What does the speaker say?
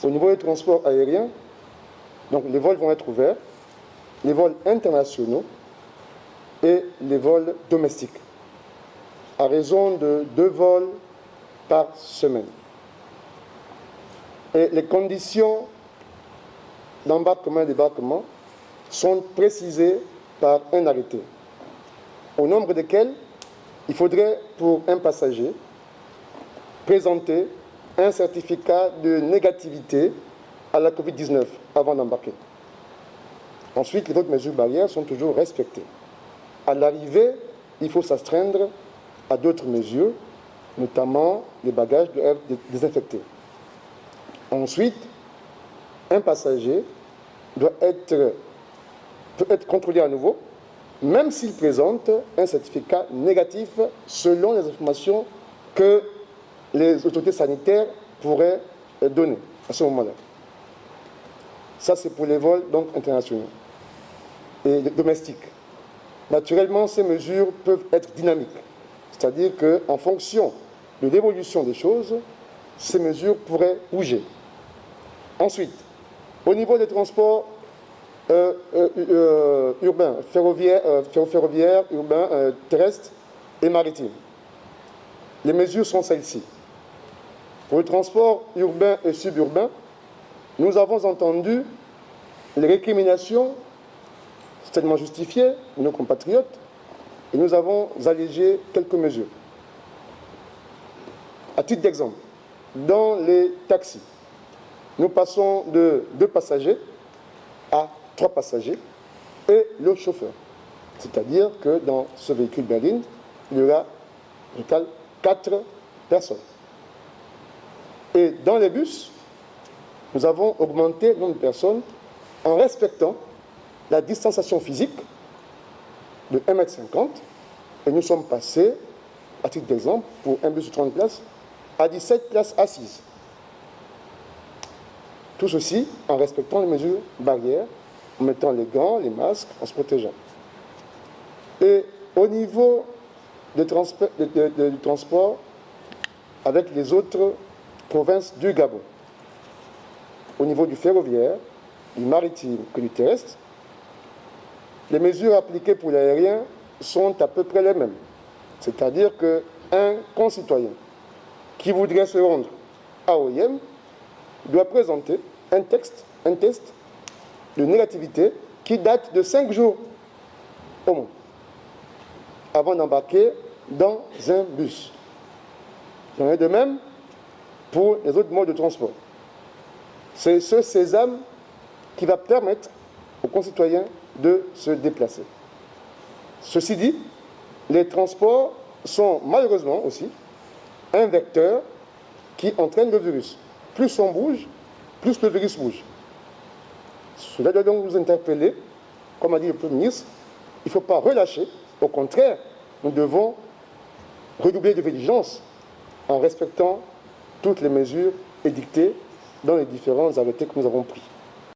Au niveau des transports aériens, donc les vols vont être ouverts, les vols internationaux et les vols domestiques, à raison de 2 vols par semaine. Et les conditions d'embarquement et débarquement sont précisées par un arrêté, au nombre desquels il faudrait, pour un passager, présenter un certificat de négativité à la Covid-19 avant d'embarquer. Ensuite, les autres mesures barrières sont toujours respectées. À l'arrivée, il faut s'astreindre à d'autres mesures, notamment les bagages doivent être désinfectés. Ensuite, un passager peut être contrôlé à nouveau, même s'il présente un certificat négatif selon les informations que les autorités sanitaires pourraient donner à ce moment-là. Ça, c'est pour les vols donc, internationaux et domestiques. Naturellement, ces mesures peuvent être dynamiques, c'est-à-dire qu'en fonction de l'évolution des choses, ces mesures pourraient bouger. Ensuite, au niveau des transports urbains, ferroviaires, urbains, terrestres et maritimes, les mesures sont celles-ci. Pour le transport urbain et suburbain, nous avons entendu les récriminations certainement justifiées de nos compatriotes et nous avons allégé quelques mesures. À titre d'exemple, dans les taxis, nous passons de 2 passagers à 3 passagers et le chauffeur. C'est-à-dire que dans ce véhicule berline, il y aura au total 4 personnes. Et dans les bus, nous avons augmenté le nombre de personnes en respectant la distanciation physique de 1,50 m et nous sommes passés, à titre d'exemple, pour un bus de 30 places, à 17 places assises. Tout ceci en respectant les mesures barrières, en mettant les gants, les masques, en se protégeant. Et au niveau du transport avec les autres provinces du Gabon, au niveau du ferroviaire, du maritime que du terrestre, les mesures appliquées pour l'aérien sont à peu près les mêmes. C'est-à-dire qu'un concitoyen qui voudrait se rendre à OIM doit présenter un test de négativité qui date de 5 jours au moins, avant d'embarquer dans un bus. Il en est de même pour les autres modes de transport. C'est ce sésame qui va permettre aux concitoyens de se déplacer. Ceci dit, les transports sont malheureusement aussi un vecteur qui entraîne le virus. Plus on bouge, plus le virus bouge. Cela doit donc nous interpeller, comme a dit le Premier ministre, il ne faut pas relâcher, au contraire, nous devons redoubler de vigilance en respectant toutes les mesures édictées dans les différents arrêtés que nous avons pris.